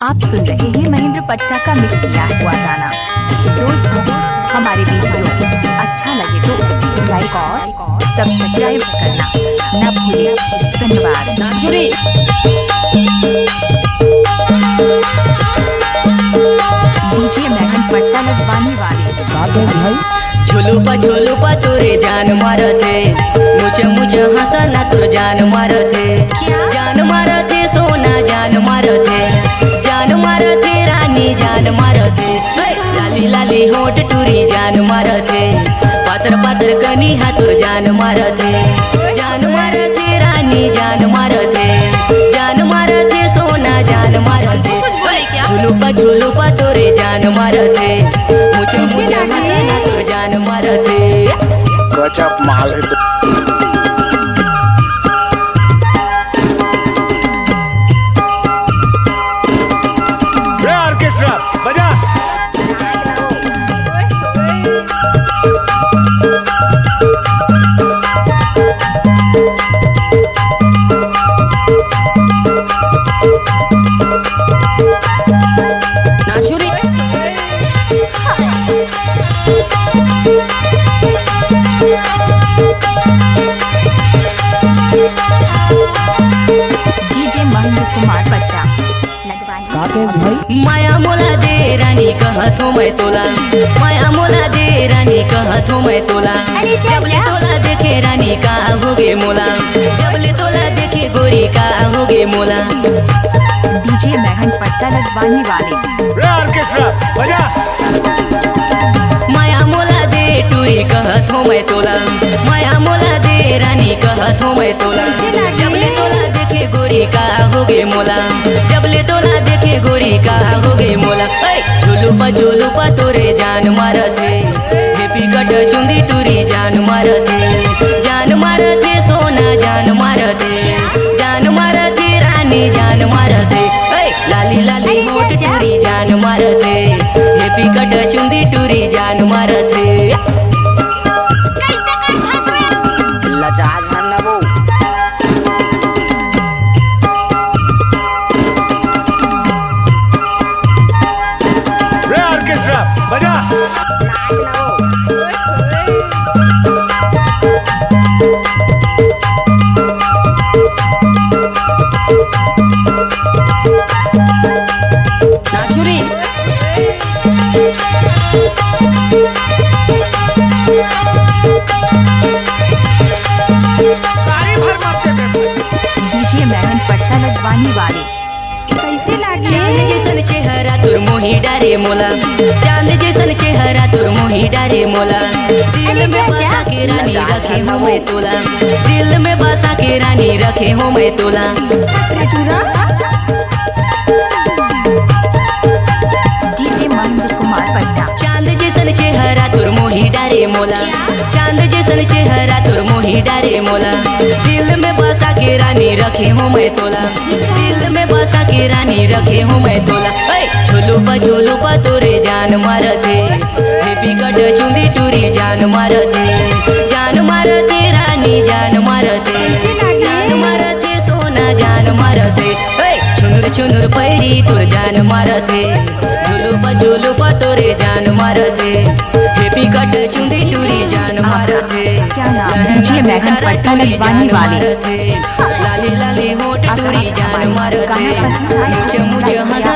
आप सुन रहे हैं महेंद्र पट्टा का मिक्स किया हुआ गाना। दोस्तों, हमारे वीडियो अच्छा लगे तो लाइक और सब्सक्राइब करना न भूलें। धन्यवाद। डीजे महन पट्टा लगवाने वाले झोलू पा तोरे जान मारते, मुझे हंसना तोर जान मारते, जान मारते सोना जान मारते, जान मारते रानी जान मारते, लाली लाली होठ टूरी जान मारते, पातर पातर कनी हाथुर जान मारते, जान मारते रानी जान मारते, जान मारते सोना जान मारते, झोलू पा तोरे जान मारते, मुझे हंसना तोर जान मारते। गजब माल है। ऑर्केस्ट्रा बजा। डीजे महेंद्र कुमार पट्टा लगवाने। माया मोला दे रानी कहत हो मैं तोला, माया मोला दे रानी कहत हो मैं तोला, जबले तोला देखे रानी का होगे मोला, जबले तोला देखे गोरी का होगे मोला। डीजे महन पट्टा लगवाने वाले। ऑर्केस्ट्रा बजा। माया मोला दे टूरी कहत हो मैं तोला, माया मोला दे रानी कहत हो मैं तोला, जबले तोला देखे गोरी का होगे मोला, जबले तोला देखे गोरी का होगे मोला। झोलू पा तोरे जान मारते, हेपी कट चुंदी टूरी जान मारते, जान मारते सोना जान मारते, जान मारते रानी जान मारते, लाली लाली होठ टूरी जान मारते, हेपी कट चुंदी टूरी जान मारते। लजाज हन्नबो। ऑर्केस्ट्रा बजा। डीजे महन पट्टा लगवाने वाले। कैसे लागे? चांद जैसन चेहरा तोर मोही डारे मोला, चांद जैसन चेहरा तोर मोही डारे मोला, दिल में बसा के रानी रखे हो मैं तोला, दिल में बसा के रानी रखे हो मैं तोला। डीजे महेंद्र कुमार पट्टा। चांद जैसन चेहरा तोर मोही डारे मोला, चांद जैसन चेहरा तोर मोही डारे मोला, दिल में बसा के रानी रखे हो मैं तोला, दिल में बसा के रानी रखे हो मैं तोला। झोलू पा तोरे जान मारते, हेपी कट चुंदी टूरी जान मारते, जान मारते रानी जान मारते, जान मारते सोना जान मारते, छुनुर पैरी तोर जान मारते, झोलू पा तोरे जान मारते, हेपी कट चुंदी टूरी जान मारते, डीजे महन पट्टा लगवाने वाले। लाली लाली होठ टूरी जान मारते, मुझे हंसा